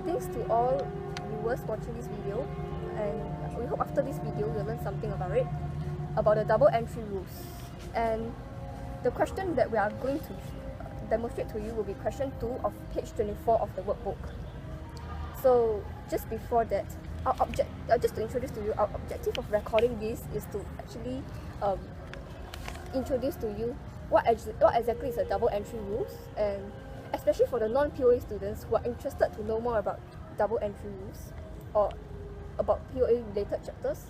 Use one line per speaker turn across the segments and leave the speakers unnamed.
Greetings to all viewers watching this video, and we hope after this video you'll learn something about it, about the double entry rules. And the question that we are going to demonstrate to you will be question 2 of page 24 of the workbook. So just before that, just to introduce to you, our objective of recording this is to actually introduce to you what exactly is a double entry rules, and especially for the non-POA students who are interested to know more about double entry rules or about POA related chapters.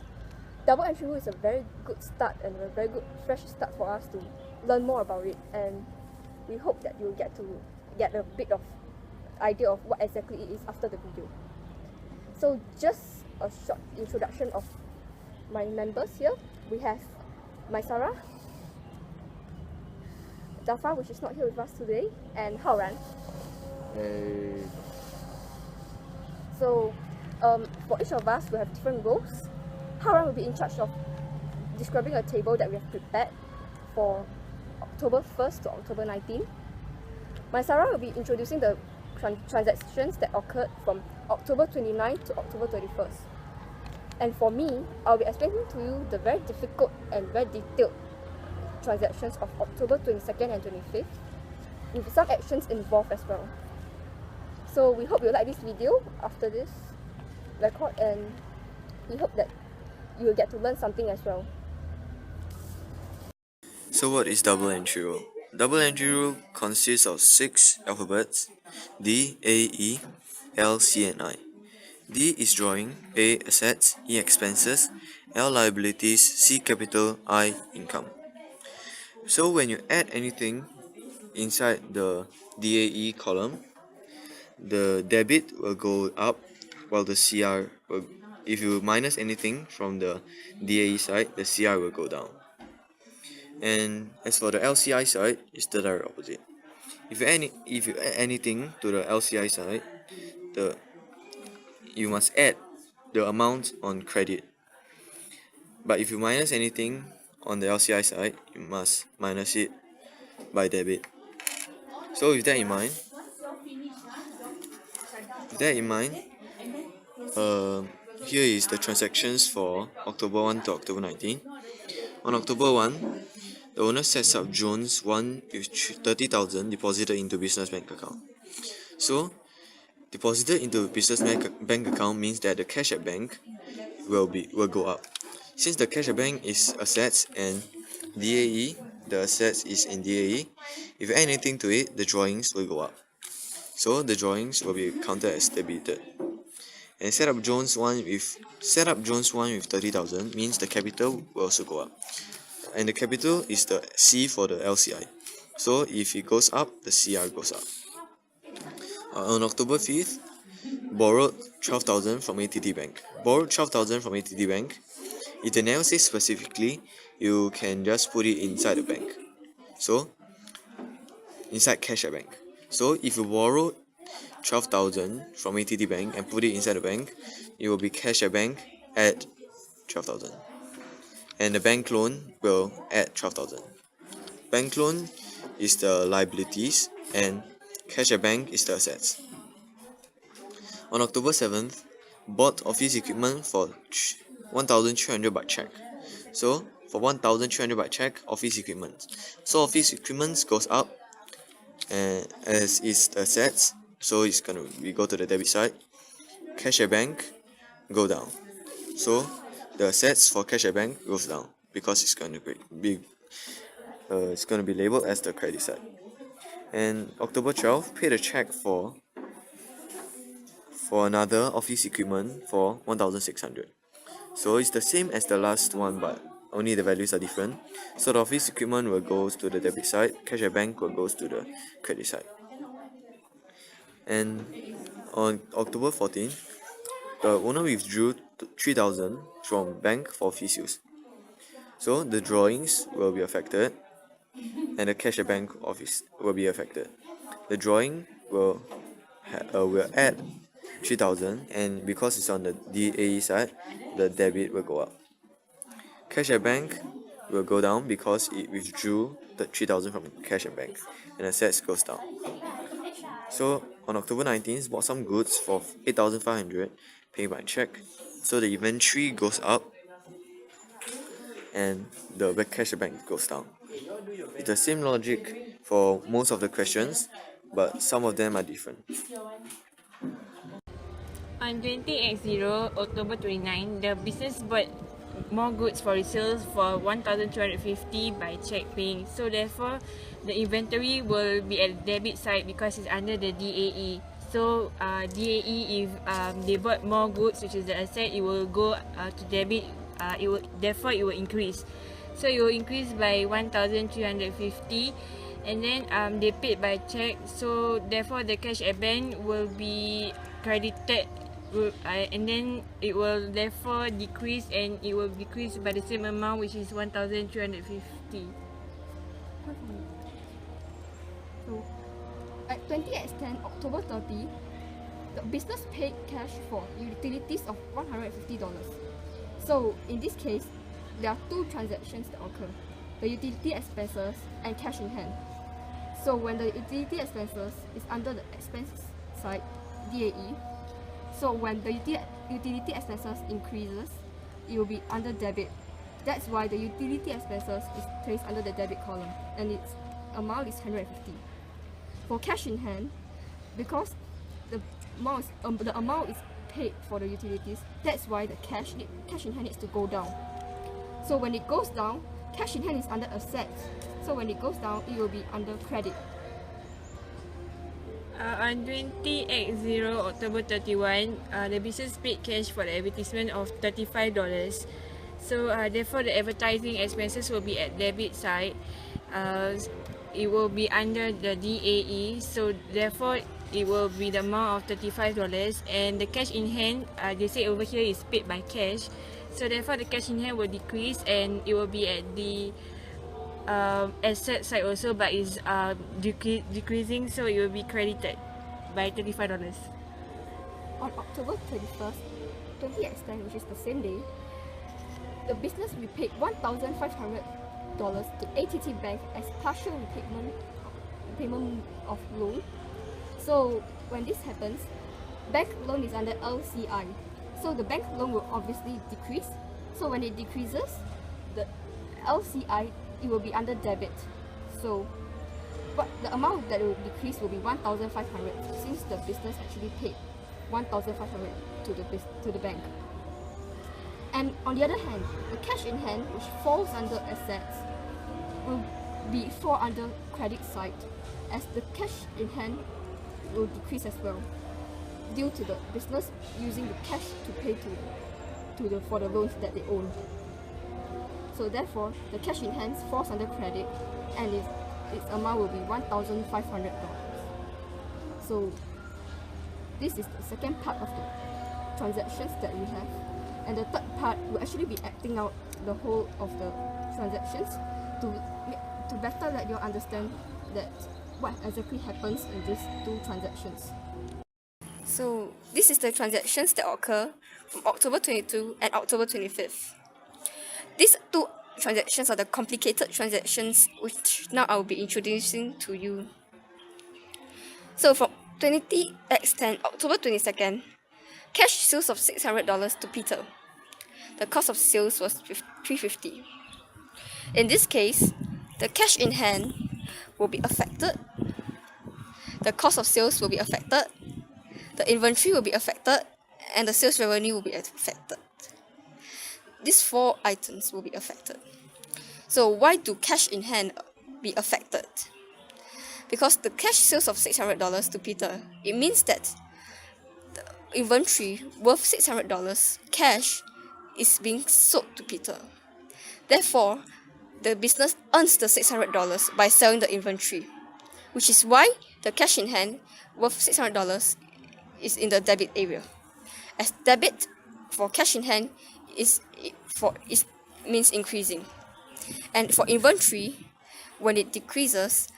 Double entry rule is a very good start and a very good fresh start for us to learn more about it, and we hope that you'll get a bit of idea of what exactly it is after the video. So just a short introduction of my members here. We have Maisara, Jafar, which is not here with us today, and Haoran.
Hey.
So for each of us, we have different roles. Haoran will be in charge of describing a table that we have prepared for October 1st to October 19th. Maisara will be introducing the transactions that occurred from October 29th to October 31st. And for me, I'll be explaining to you the very difficult and very detailed transactions of October 22nd and 25th, with some actions involved as well. So we hope you like this video after this record, and we hope that you will get to learn something as well.
So what is double entry rule? Double entry rule consists of 6 alphabets: D, A, E, L, C, and I. D is drawing, A assets, E expenses, L liabilities, C capital, I income. So when you add anything inside the DAE column, the debit will go up while the CR will, if you minus anything from the DAE side, the CR will go down. And as for the LCI side, it's the direct opposite. If you add anything to the LCI side, you must add the amount on credit. But if you minus anything on the LCI side, you must minus it by debit. So with that in mind, here is the transactions for October 1 to October 19. On October 1, the owner sets up Jones 1 with 30,000 deposited into business bank account. So, deposited into business bank account means that the cash at bank will go up. Since the cash at bank is assets and DAE, the assets is in DAE, if you add anything to it, the drawings will go up. So the drawings will be counted as debited. And set up Jones 1 with 30,000 means the capital will also go up. And the capital is the C for the LCI. So if it goes up, the CR goes up. On October 5th, borrowed 12,000 from ATT Bank. Borrowed 12,000 from ATT Bank. If the never says specifically, you can just put it inside the bank. So, inside cash at bank. So, if you borrowed 12,000 from ATT Bank and put it inside the bank, it will be cash at bank at 12,000. And the bank loan will add 12,000. Bank loan is the liabilities and cash at bank is the assets. On October 7th, bought office equipment for 1,300 baht check. So for 1,300 baht check, office equipment. So office equipment goes up, and as is the assets, so we go to the debit side. Cash at bank go down. So the assets for cash at bank goes down because it's going to be labeled as the credit side. And October 12th, paid a check for another office equipment for 1,600. So it's the same as the last one, but only the values are different. So the office equipment will go to the debit side, cash at bank will go to the credit side. And on October 14th, the owner withdrew 3,000 from bank for fees use. So the drawings will be affected, and the cash at bank office will be affected. The drawing will add 3,000, and because it's on the DAE side, the debit will go up. Cash at bank will go down because it withdrew the 3,000 from cash at bank, and assets goes down. So on October 19th, bought some goods for 8,500, paying by check. So the inventory goes up and the cash at bank goes down. It's the same logic for most of the questions, but some of them are different.
On 20x0, October 29, the business bought more goods for resale for 1,250 by check paying. So therefore, the inventory will be at the debit side because it's under the DAE. So DAE, if they bought more goods, which is the asset, it will go to debit. Therefore it will increase. So it will increase by 1,350. And then they paid by check, so therefore the cash at bank will be credited, and then it will therefore decrease, and it will decrease by the same amount, which is 1,350.
So at 20x10 October 30, the business paid cash for utilities of $150. So in this case, there are two transactions that occur: the utility expenses and cash in hand. So when the utility expenses is under the expense side, DAE, so when the utility expenses increases, it will be under debit. That's why the utility expenses is placed under the debit column, and its amount is 150. For cash in hand, because the amount is paid for the utilities, that's why the cash in hand needs to go down. So when it goes down, cash in hand is under assets. So when it goes down, it will be under credit.
On 20x0 October 31, the business paid cash for the advertisement of $35. So therefore the advertising expenses will be at debit side. It will be under the DAE. So therefore it will be the amount of $35, and the cash in hand, they say over here, is paid by cash. So therefore the cash in hand will decrease, and it will be at the asset side also, but is decreasing, so it will be credited by $35.
On October 31st, 20x10, which is the same day, the business repaid $1,500 to ATT Bank as partial repayment of loan. So when this happens, bank loan is under LCI. So the bank loan will obviously decrease. So when it decreases, the LCI, it will be under debit. So but the amount that will decrease will be 1,500, since the business actually paid 1,500 to the bank. And on the other hand, the cash in hand, which falls under assets, will fall under credit side, as the cash in hand will decrease as well, due to the business using the cash to pay for the loans that they own. So therefore, the cash in hand falls under credit, and its amount will be $1,500. So this is the second part of the transactions that we have, and the third part will actually be acting out the whole of the transactions to better let you understand that what exactly happens in these two transactions. So this is the transactions that occur from October 22 and October 25th. These two transactions are the complicated transactions, which now I will be introducing to you. So from 20x10 October 22nd, cash sales of $600 to Peter. The cost of sales was $350. In this case, the cash in hand will be affected, the cost of sales will be affected, the inventory will be affected, and the sales revenue will be affected. These four items will be affected. So why do cash in hand be affected? Because the cash sales of $600 to Peter, it means that the inventory worth $600 cash is being sold to Peter. Therefore, the business earns the $600 by selling the inventory, which is why the cash in hand worth $600 is in the debit area. As debit for cash in hand means increasing, and for inventory, when it decreases,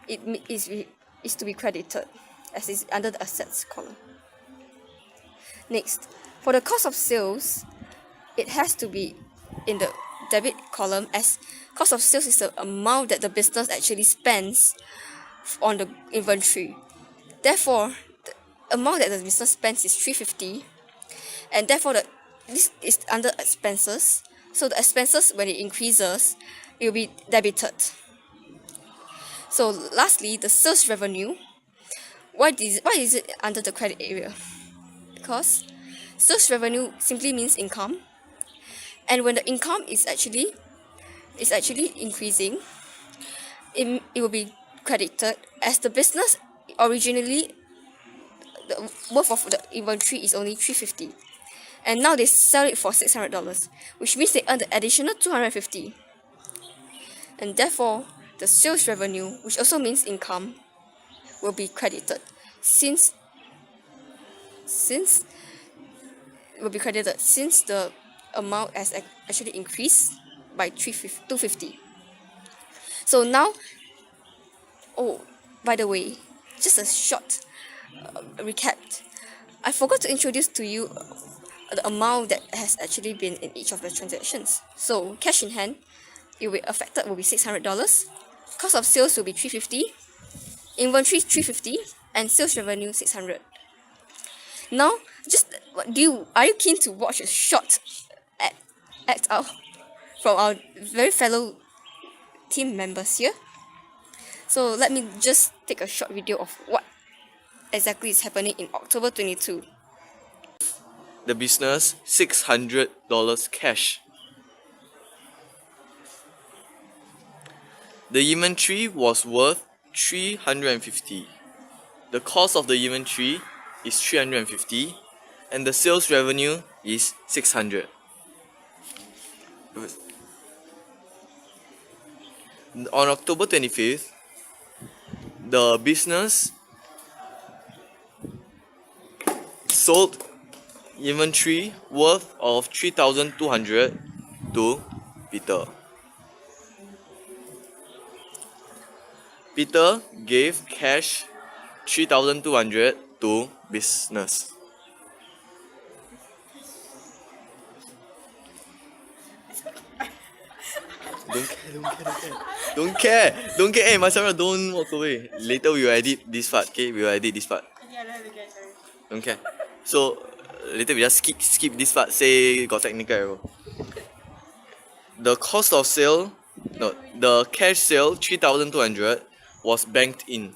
it is to be credited, as is under the assets column. Next, for the cost of sales, it has to be in the debit column, as cost of sales is the amount that the business actually spends on the inventory. Therefore, the amount that the business spends is 350, and therefore this is under expenses. So the expenses, when it increases, it will be debited. So lastly, the sales revenue. Why is it under the credit area? Because sales revenue simply means income, and when the income is actually increasing, it will be credited, as the business originally, the worth of the inventory is only 350, and now they sell it for $600, which means they earn the additional 250, and therefore the sales revenue, which also means income, will be credited since the amount has actually increased by 250. So now, oh, by the way, just a short recap. I forgot to introduce to you the amount that has actually been in each of the transactions. So cash in hand, it will be affected will be $600. Cost of sales will be 350. Inventory 350, and sales revenue 600. Now, are you keen to watch a short act out from our very fellow team members here? So let me just take a short video of what exactly is happening in October 22.
The business $600 cash. The inventory was worth 350. The cost of the inventory is 350, and the sales revenue is 600. On October 25th, the business sold inventory worth of 3,200 to Peter. Peter gave cash 3,200 to business. Don't care. Hey, Masara, don't walk away. Later we will edit this part, okay? We will edit this part. Don't care. So later we just skip this part. Say got technical error. The cost of sale, no, the cash sale 3,200 was banked in.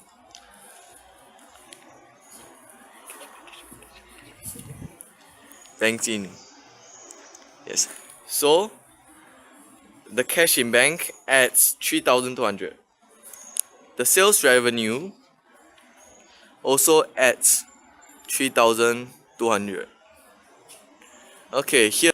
Banked in. Yes. So the cash in bank adds 3,200. The sales revenue also adds 3,200. Okay, here